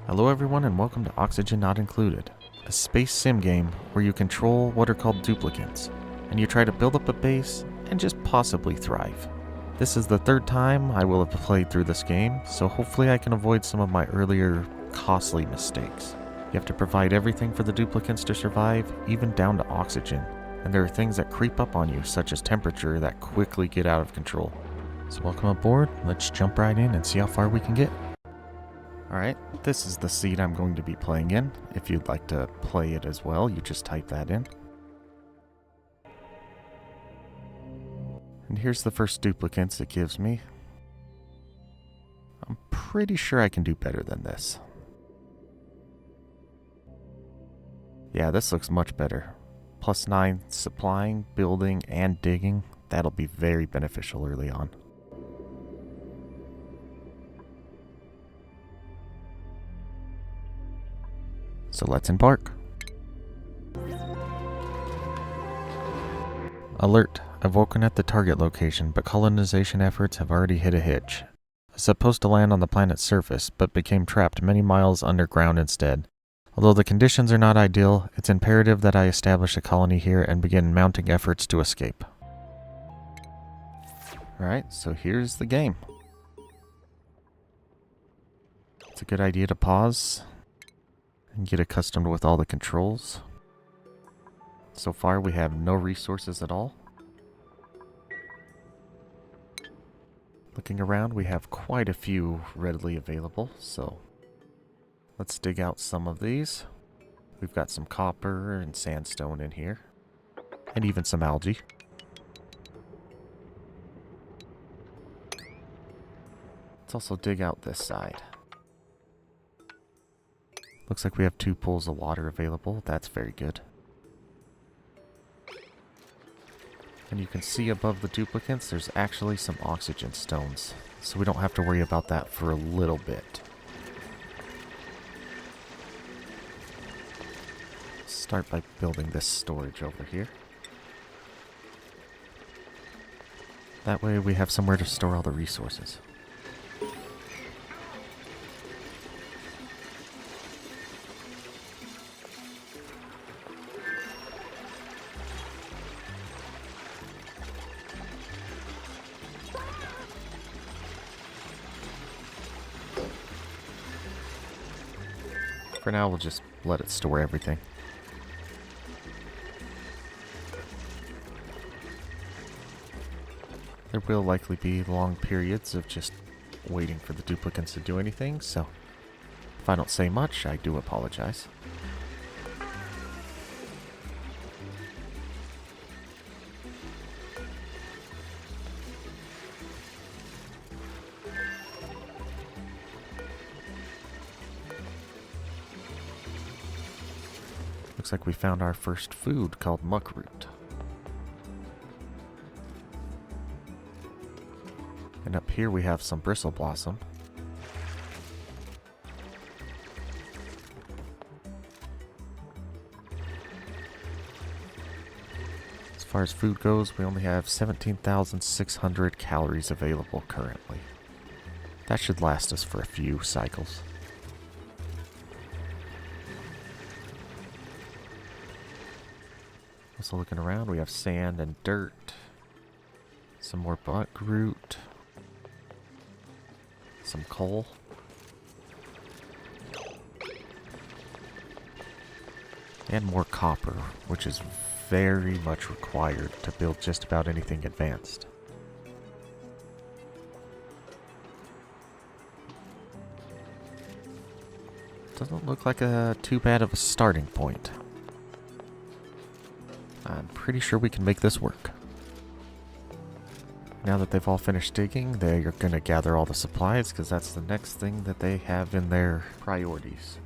Hello everyone and welcome to Oxygen Not Included, a space sim game where you control what are called duplicants, and you try to build up a base and just possibly thrive. This is the third time I will have played through this game, so hopefully I can avoid some of my earlier costly mistakes. You have to provide everything for the duplicants to survive, even down to oxygen, and there are things that creep up on you such as temperature that quickly get out of control. So welcome aboard, let's jump right in and see how far we can get. Alright, this is the seed I'm going to be playing in. If you'd like to play it as well, you just type that in. And here's the first duplicants it gives me. I'm pretty sure I can do better than this. Yeah, this looks much better. +9 supplying, building, and digging. That'll be very beneficial early on. So let's embark. Alert. I've woken at the target location, but colonization efforts have already hit a hitch. I was supposed to land on the planet's surface, but became trapped many miles underground instead. Although the conditions are not ideal, it's imperative that I establish a colony here and begin mounting efforts to escape. Alright, so here's the game. It's a good idea to pause and get accustomed with all the controls. So far we have no resources at all. Looking around, we have quite a few readily available, so let's dig out some of these. We've got some copper and sandstone in here, and even some algae. Let's also dig out this side. Looks like we have 2 pools of water available. That's very good. And you can see above the duplicants, there's actually some oxygen stones. So we don't have to worry about that for a little bit. Start by building this storage over here. That way we have somewhere to store all the resources. For now, we'll just let it store everything. There will likely be long periods of just waiting for the duplicants to do anything, so if I don't say much, I do apologize. Looks like we found our first food called muckroot. And up here we have some bristle blossom. As far as food goes, we only have 17,600 calories available currently. That should last us for a few cycles. Also looking around, we have sand and dirt, some more buckroot, some coal, and more copper, which is very much required to build just about anything advanced. Doesn't look like too bad of a starting point. I'm pretty sure we can make this work. Now that they've all finished digging, they're going to gather all the supplies because that's the next thing that they have in their priorities.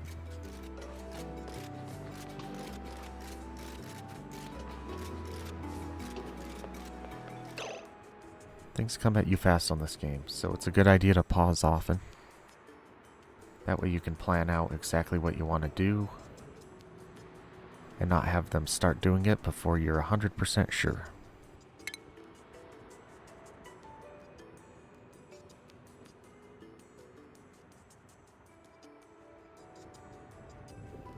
Things come at you fast on this game, so it's a good idea to pause often. That way you can plan out exactly what you want to do and not have them start doing it before you're 100% sure.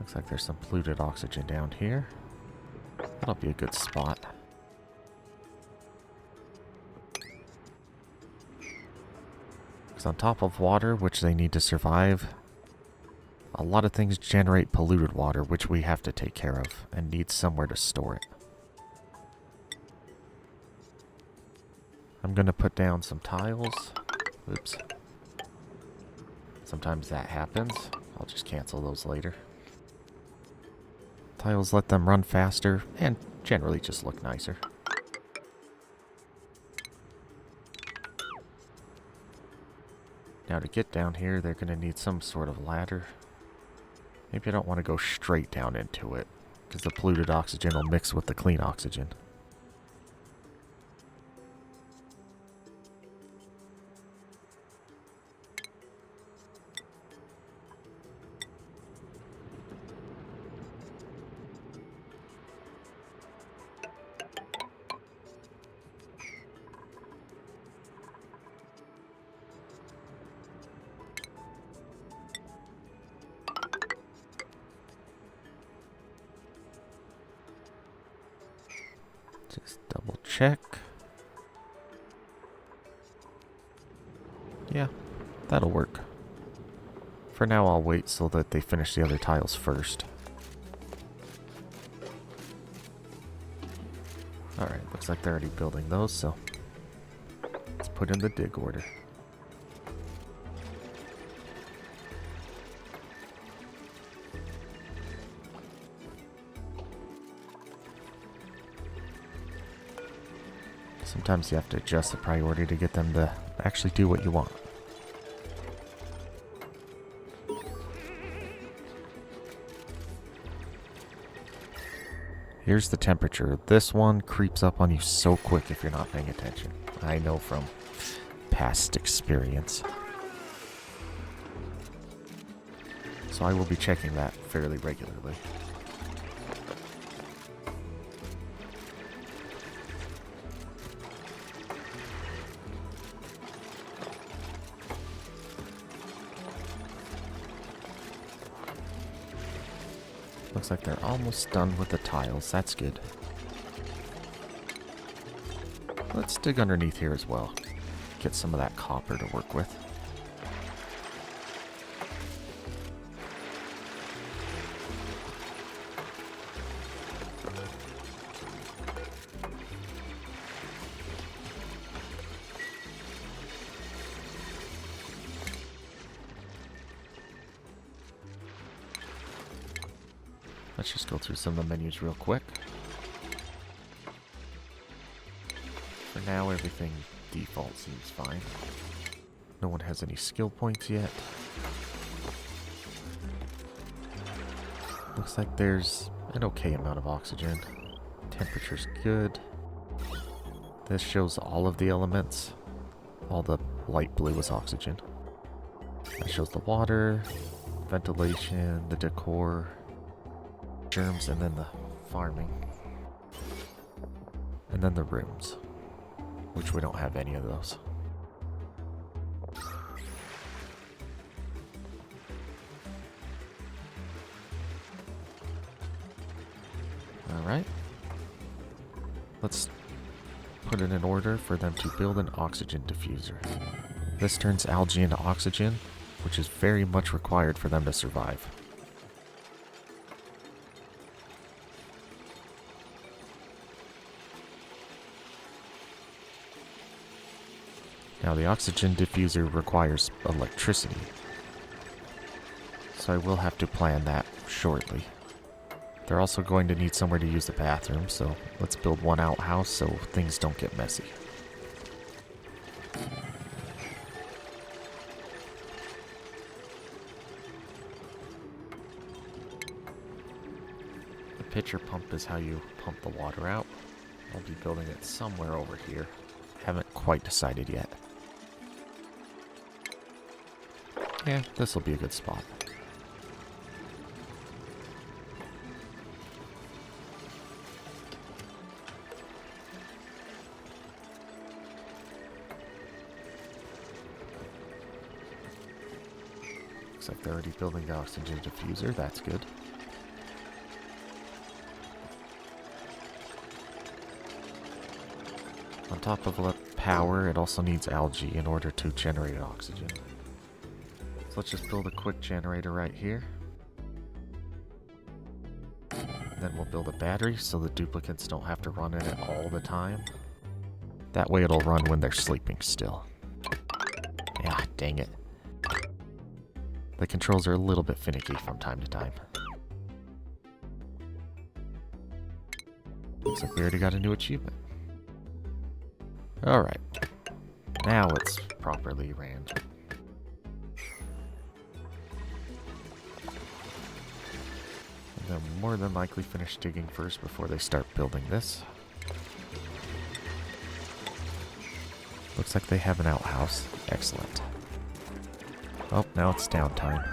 Looks like there's some polluted oxygen down here. That'll be a good spot. Because on top of water, which they need to survive, a lot of things generate polluted water, which we have to take care of and need somewhere to store it. I'm going to put down some tiles. Oops. Sometimes that happens. I'll just cancel those later. Tiles let them run faster and generally just look nicer. Now to get down here, they're going to need some sort of ladder. Maybe I don't want to go straight down into it, because the polluted oxygen will mix with the clean oxygen. Just double check. Yeah, that'll work. For now, I'll wait so that they finish the other tiles first. Alright, looks like they're already building those, so let's put in the dig order. Sometimes you have to adjust the priority to get them to actually do what you want. Here's the temperature. This one creeps up on you so quick if you're not paying attention. I know from past experience. So I will be checking that fairly regularly. Looks like they're almost done with the tiles. That's good. Let's dig underneath here as well. Get some of that copper to work with. Let's just go through some of the menus real quick. For now, everything default seems fine. No one has any skill points yet. Looks like there's an okay amount of oxygen. Temperature's good. This shows all of the elements. All the light blue is oxygen. That shows the water, ventilation, the decor, germs, and then the farming. And then the rooms, which we don't have any of those. Alright. Let's put it in order for them to build an oxygen diffuser. This turns algae into oxygen, which is very much required for them to survive. Now the oxygen diffuser requires electricity, so I will have to plan that shortly. They're also going to need somewhere to use the bathroom, so let's build one outhouse so things don't get messy. The pitcher pump is how you pump the water out. I'll be building it somewhere over here. Haven't quite decided yet. Yeah, this will be a good spot. Looks like they're already building the oxygen diffuser. That's good. top of the power, it also needs algae in order to generate oxygen. So let's just build a quick generator right here. Then we'll build a battery so the duplicants don't have to run in it all the time. That way it'll run when they're sleeping still. Yeah, dang it. The controls are a little bit finicky from time to time. Looks like we already got a new achievement. Alright. Now it's properly ran. And they'll more than likely finish digging first before they start building this. Looks like they have an outhouse. Excellent. Oh, now it's downtime.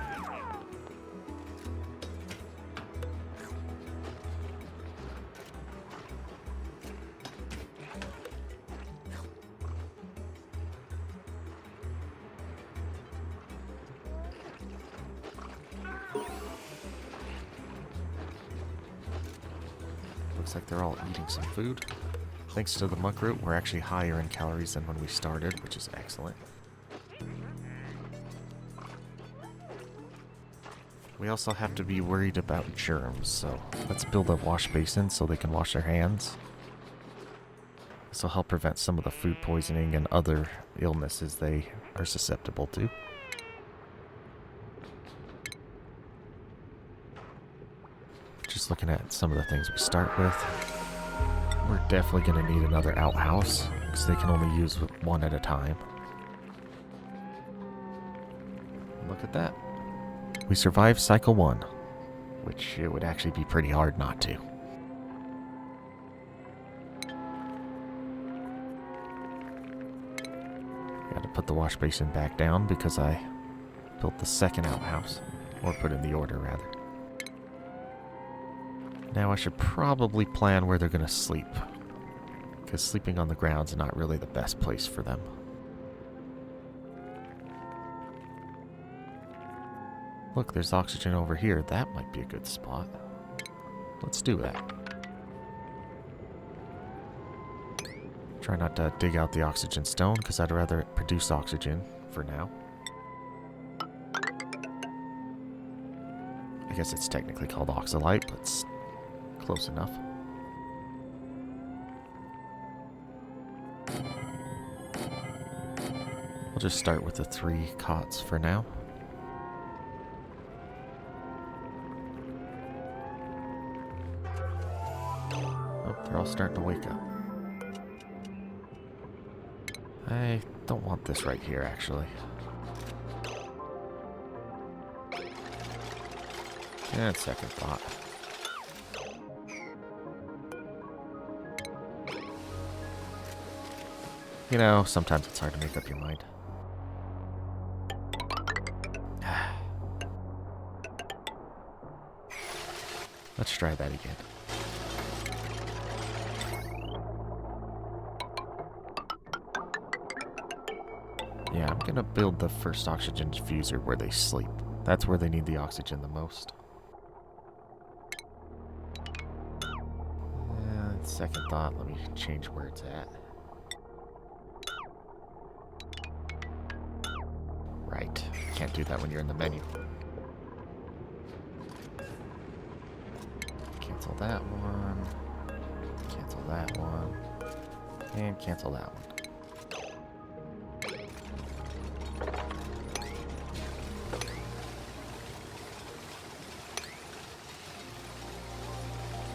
Looks like they're all eating some food. Thanks to the muckroot, we're actually higher in calories than when we started, which is excellent. We also have to be worried about germs, so let's build a wash basin so they can wash their hands. This will help prevent some of the food poisoning and other illnesses they are susceptible to. Just looking at some of the things we start with. We're definitely going to need another outhouse, because they can only use one at a time. Look at that. We survived Cycle 1, which it would actually be pretty hard not to. Got to put the wash basin back down because I built the second outhouse, or put in the order rather. Now I should probably plan where they're going to sleep, because sleeping on the ground's not really the best place for them. Look, there's oxygen over here. That might be a good spot. Let's do that. Try not to dig out the oxygen stone, because I'd rather it produce oxygen for now. I guess it's technically called oxalite, but it's close enough. We'll just start with the 3 cots for now. Oh, they're all starting to wake up. I don't want this right here, actually. And second thought. You know, sometimes it's hard to make up your mind. Let's try that again. Yeah, I'm gonna build the first oxygen diffuser where they sleep. That's where they need the oxygen the most. And second thought, let me change where it's at. Right, can't do that when you're in the menu. Cancel that one. Cancel that one. And cancel that one.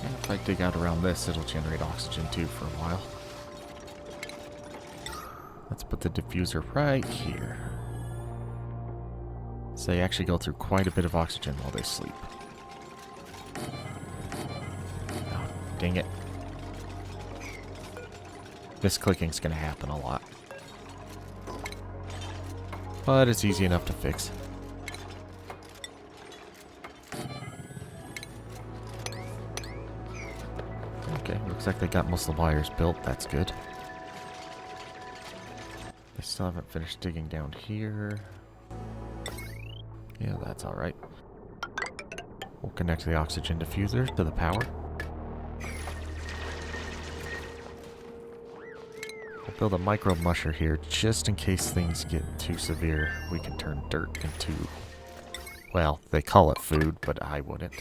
And if I dig out around this, it'll generate oxygen too for a while. Let's put the diffuser right here. So they actually go through quite a bit of oxygen while they sleep. Oh, dang it. Misclicking's gonna happen a lot. But it's easy enough to fix. Okay, looks like they got most of the wires built. That's good. They still haven't finished digging down here. Yeah, that's alright. We'll connect the oxygen diffuser to the power. We'll Build a micro musher here just in case things get too severe. We can turn dirt into, well, they call it food, but I wouldn't.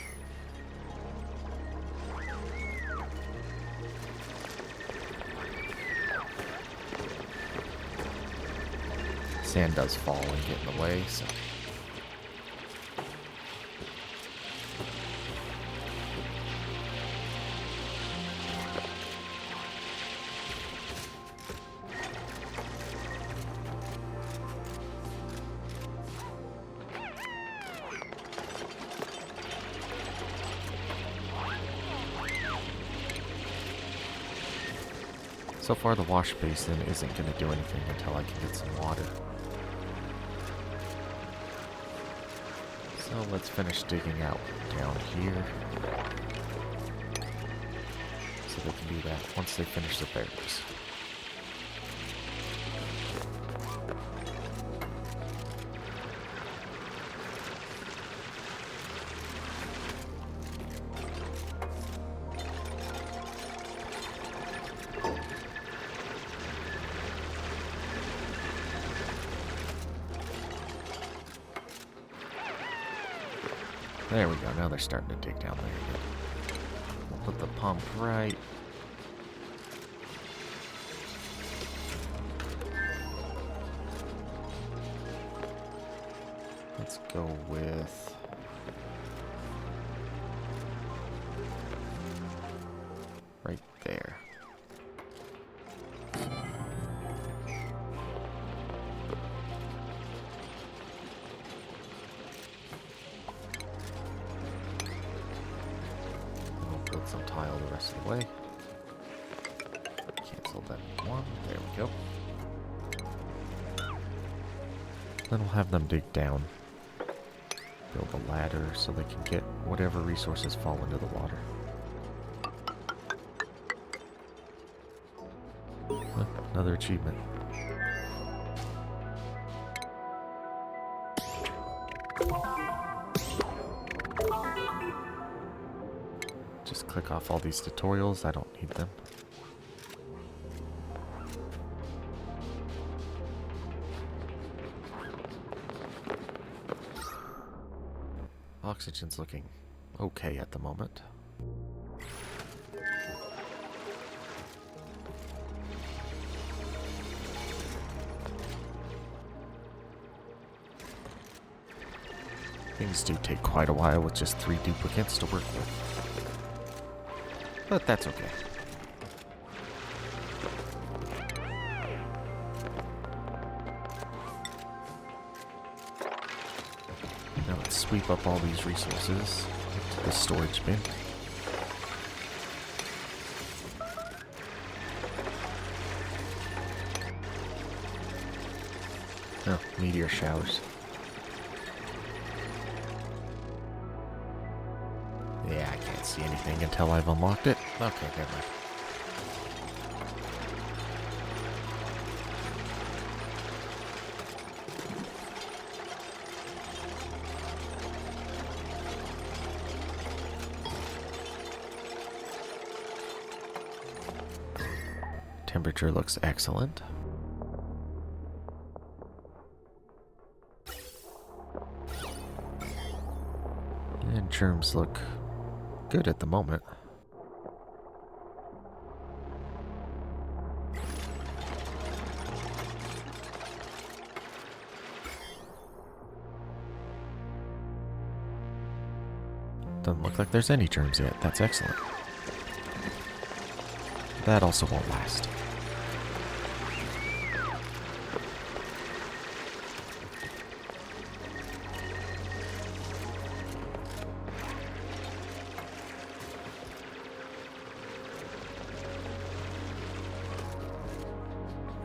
Sand does fall and get in the way, so. So far the wash basin isn't going to do anything until I can get some water. So let's finish digging out down here. So they can do that once they finish their barracks. There we go, now they're starting to dig down there again. We'll put the pump right. Let's go with... right there. Some tile the rest of the way. Cancel that one. There we go. Then we'll have them dig down. Build a ladder so they can get whatever resources fall into the water. Another achievement. Just click off all these tutorials, I don't need them. Oxygen's looking okay at the moment. Things do take quite a while with just 3 duplicants to work with. But that's okay. Now let's sweep up all these resources into the storage bin. Oh, meteor showers. Yeah, I can't see anything until I've unlocked it. Okay, never mind. Temperature looks excellent. And germs look good at the moment. Doesn't look like there's any germs yet. That's excellent. That also won't last.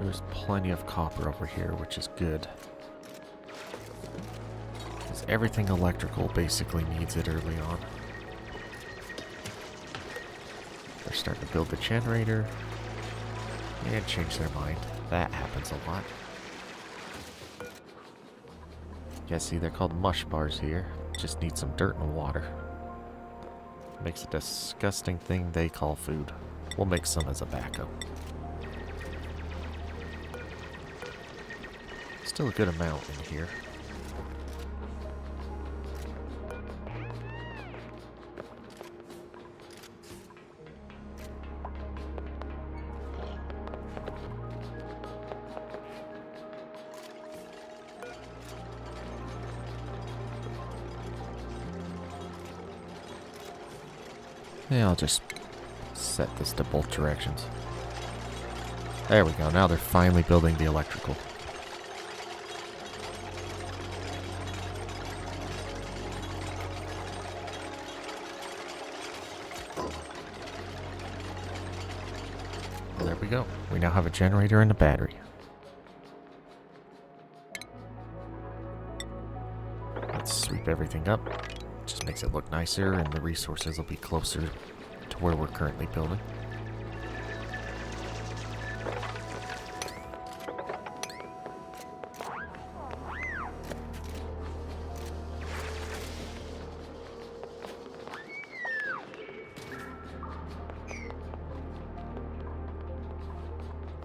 There's plenty of copper over here, which is good. Because everything electrical basically needs it early on. They're starting to build the generator and change their mind. That happens a lot. Yeah, see, they're called mush bars here. Just need some dirt and water. Makes a disgusting thing they call food. We'll make some as a backup. Still a good amount in here. Yeah, I'll just set this to both directions. There we go. Now they're finally building the electrical. Well, there we go. We now have a generator and a battery. Let's sweep everything up. Just makes it look nicer, and the resources will be closer to where we're currently building.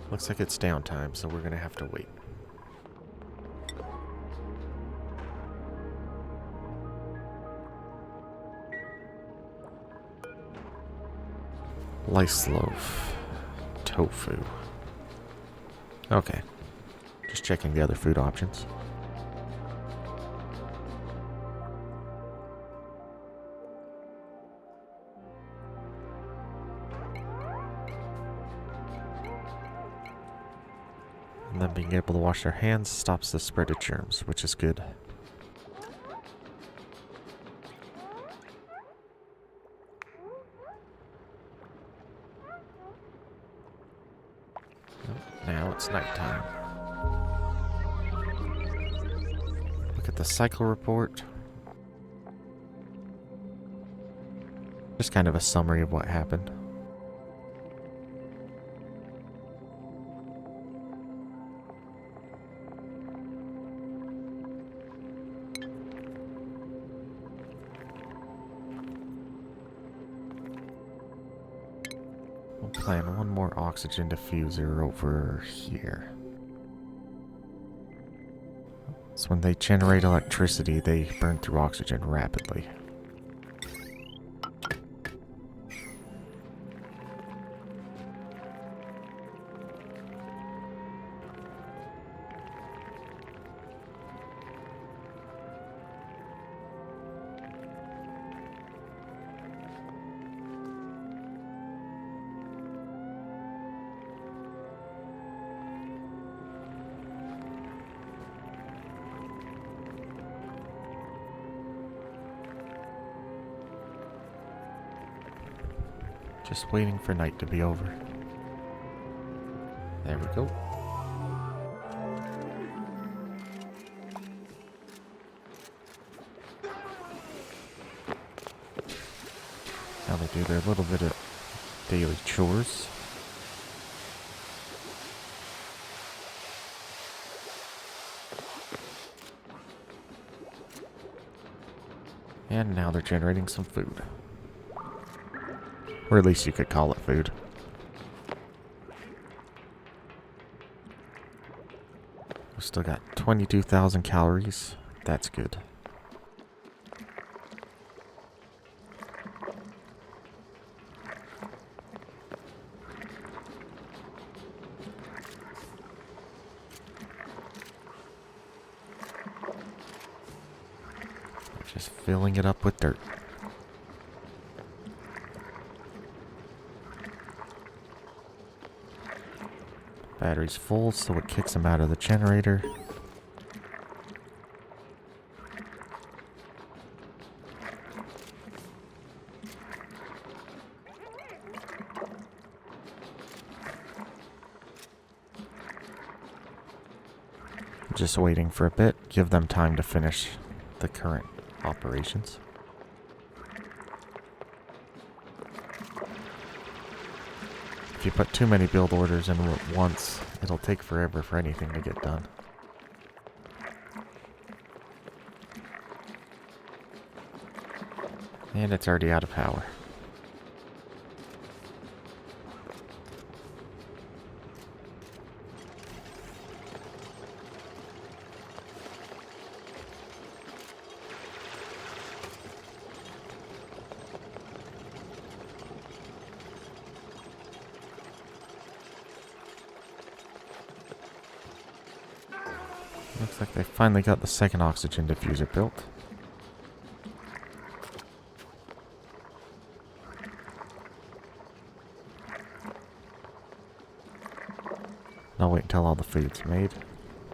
Looks like it's downtime, so we're gonna have to wait. Lice loaf. Tofu. Okay. Just checking the other food options. And then being able to wash their hands stops the spread of germs, which is good. Now it's nighttime. Look at the cycle report. Just kind of a summary of what happened. We'll plan one more oxygen diffuser over here. So when they generate electricity, they burn through oxygen rapidly. Just waiting for night to be over. There we go. Now they do their little bit of daily chores. And now they're generating some food. Or at least you could call it food. We've still got 22,000 calories. That's good. Just filling it up with dirt. Battery's full, so it kicks them out of the generator. Just waiting for a bit, give them time to finish the current operations. If you put too many build orders in at once, it'll take forever for anything to get done. And it's already out of power. Looks like they finally got the second oxygen diffuser built. I'll wait until all the food's made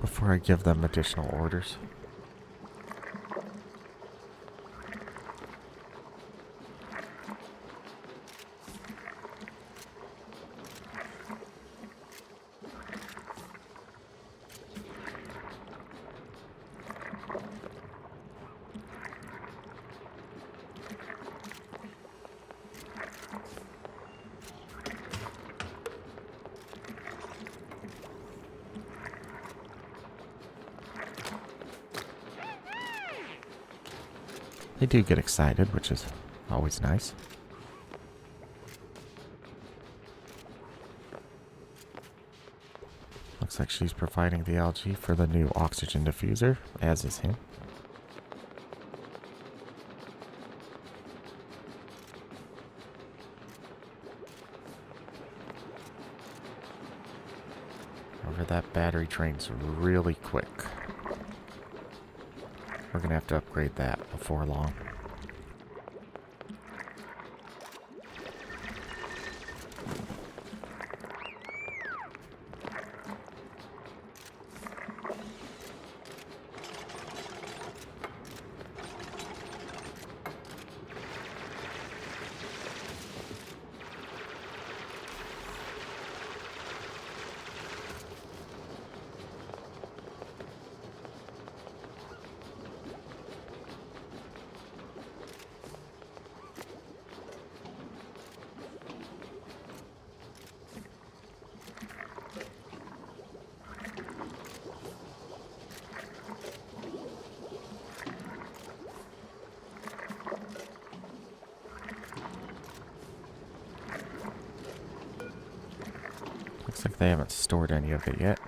before I give them additional orders. They do get excited, which is always nice. Looks like she's providing the algae for the new oxygen diffuser, as is him. However, that battery drains really quick. We're gonna have to upgrade that before long. Looks like they haven't stored any of it yet.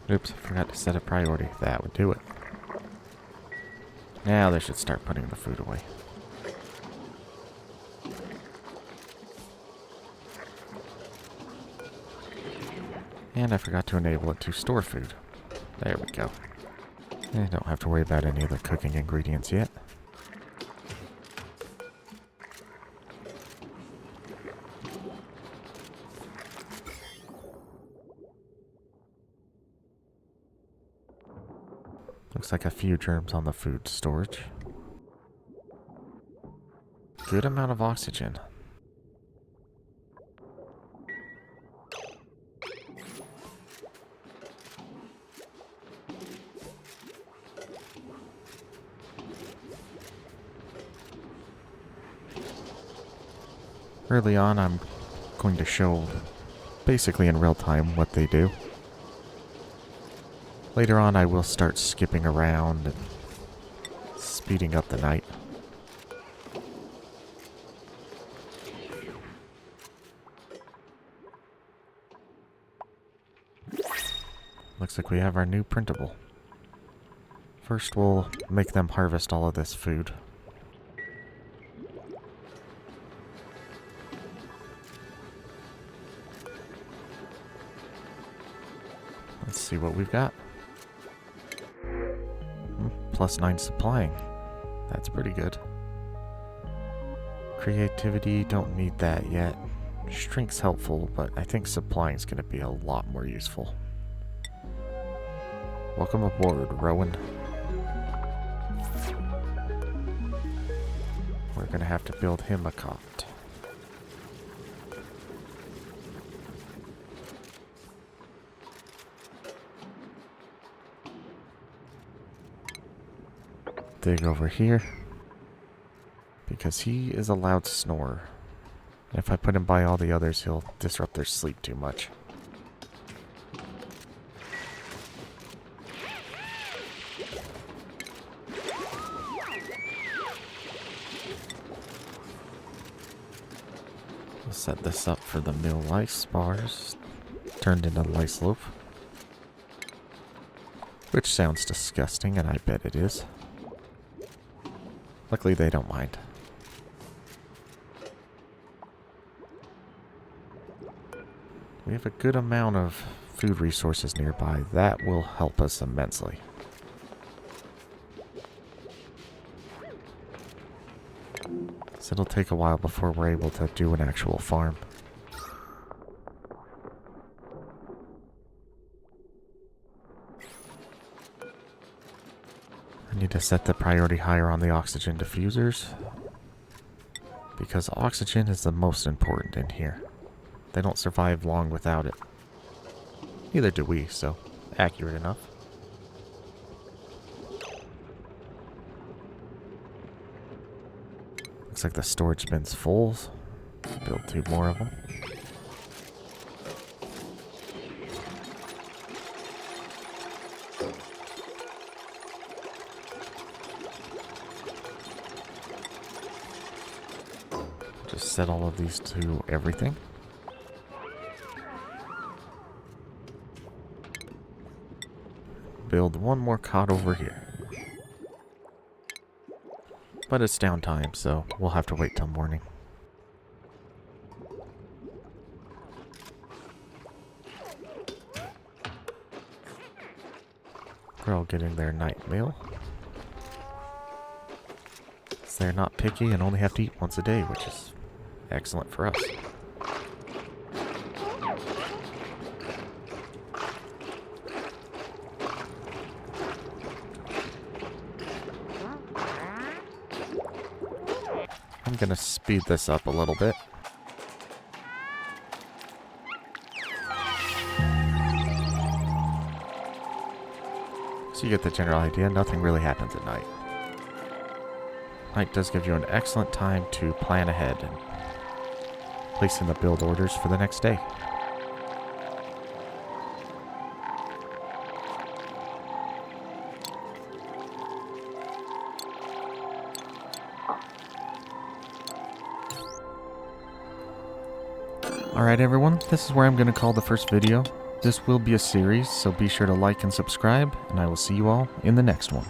Oops, forgot to set a priority. That would do it. Now they should start putting the food away. And I forgot to enable it to store food. There we go. I don't have to worry about any of the cooking ingredients yet. Looks like a few germs on the food storage. Good amount of oxygen. Early on, I'm going to show basically in real time what they do. Later on, I will start skipping around and speeding up the night. Looks like we have our new printable. First, we'll make them harvest all of this food. Let's see what we've got. +9 supplying. That's pretty good. Creativity, don't need that yet. Strength's helpful, but I think supplying's going to be a lot more useful. Welcome aboard, Rowan. We're going to have to build him a cot. Dig over here, because he is a loud snorer. If I put him by all the others, he'll disrupt their sleep too much. Set this up for the mill lice bars turned into lice loaf. Which sounds disgusting, and I bet it is. Luckily they don't mind. We have a good amount of food resources nearby. That will help us immensely. So it'll take a while before we're able to do an actual farm. I need to set the priority higher on the oxygen diffusers, because oxygen is the most important in here. They don't survive long without it. Neither do we, so accurate enough. Looks like the storage bin's full. Build 2 more of them. Just set all of these to everything. Build 1 more cot over here. But it's downtime, so we'll have to wait till morning. They're all getting their night meal. So they're not picky and only have to eat once a day, which is excellent for us. I'm gonna speed this up a little bit. So you get the general idea, nothing really happens at night. Night does give you an excellent time to plan ahead and place in the build orders for the next day. Alright everyone, this is where I'm going to call the first video. This will be a series, so be sure to like and subscribe, and I will see you all in the next one.